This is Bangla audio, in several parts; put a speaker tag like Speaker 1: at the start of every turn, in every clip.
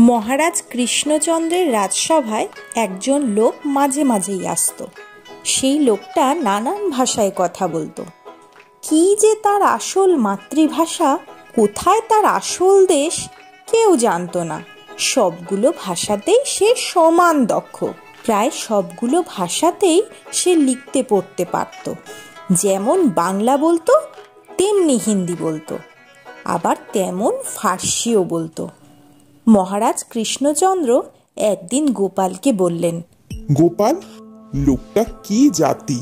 Speaker 1: মহারাজ কৃষ্ণচন্দ্রের রাজসভায় একজন লোক মাঝে মাঝেই আসতো। সেই লোকটা নানান ভাষায় কথা বলতো। কি যে তার আসল মাতৃভাষা, কোথায় তার আসল দেশ, কেউ জানতো না। সবগুলো ভাষাতেই সে সমান দক্ষ। প্রায় সবগুলো ভাষাতেই সে লিখতে পড়তে পারত। যেমন বাংলা বলতো, তেমনি হিন্দি বলতো, আবার তেমন ফার্সিও বলতো। মহারাজ কৃষ্ণচন্দ্র একদিন গোপালকে বললেন,
Speaker 2: গোপাল, লোকটা কি জাতি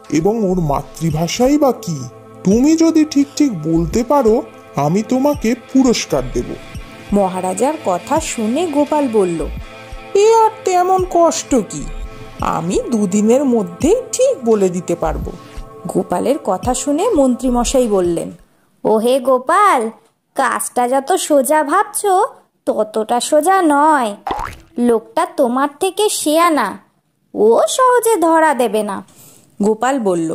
Speaker 2: এবং ওর মাতৃভাষাই বা কি? তুমি যদি ঠিক ঠিক বলতে পারো, আমি তোমাকে পুরস্কার দেব।
Speaker 1: মহারাজার কথা শুনে গোপাল বলল,
Speaker 3: এ আর তেমন কষ্ট কি, আমি দুদিনের মধ্যেই ঠিক বলে দিতে পারবো।
Speaker 1: গোপালের কথা শুনে মন্ত্রীমশাই বললেন,
Speaker 4: ওহে গোপাল, কাজটা যত সোজা ভাবছো ততটা সোজা নয়। লোকটা তোমার থেকে শেয়ানা, ও সহজে ধরা দেবে না।
Speaker 1: গোপাল বলল,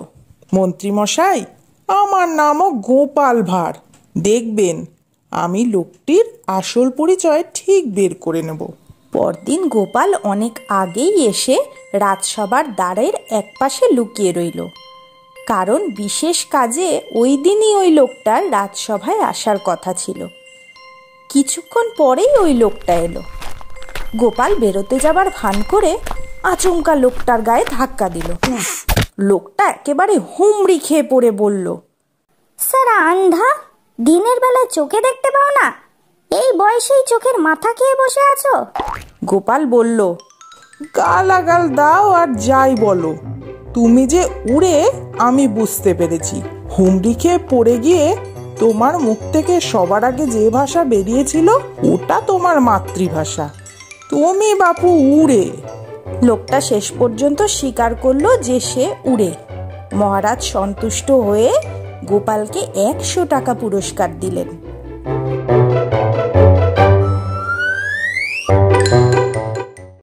Speaker 3: মন্ত্রীমশাই, আমার নামও গোপাল ভাঁড়। দেখবেন আমি লোকটির আসল পরিচয় ঠিক বের করে নেব।
Speaker 1: পরদিন গোপাল অনেক আগেই এসে রাজসভার দ্বারের একপাশে লুকিয়ে রইল, কারণ বিশেষ কাজে ওই দিনই ওই লোকটার রাজসভায় আসার কথা ছিল। কিছুক্ষণ পরেই ওই লোকটা এলো। গোপাল বেরোতে যাবার ভান করে আচমকা লোকটার গায়ে ধাক্কা দিল। লোকটা একেবারে হুমড়ি খেয়ে পড়ে বলল,
Speaker 4: স্যার আন্ধা, দিনের বেলায় চোখে দেখতে পাও না? এই বয়সেই চোখের মাথা খেয়ে বসে আছো?
Speaker 1: গোপাল বলল,
Speaker 3: গালাগাল দাও আর যাই বলো, তুমি যে উড়ে আমি বুঝতে পেরেছি। হুমড়ি খেয়ে পড়ে গিয়ে তোমার মুখ থেকে সবার আগে যে ভাষা বেরিয়েছিল ওটা তোমার মাতৃভাষা। তুমি বাপু উড়ে।
Speaker 1: লোকটা শেষ পর্যন্ত স্বীকার করলো যে সে উড়ে। মহারাজ সন্তুষ্ট হয়ে গোপালকে 100 টাকা পুরস্কার দিলেন।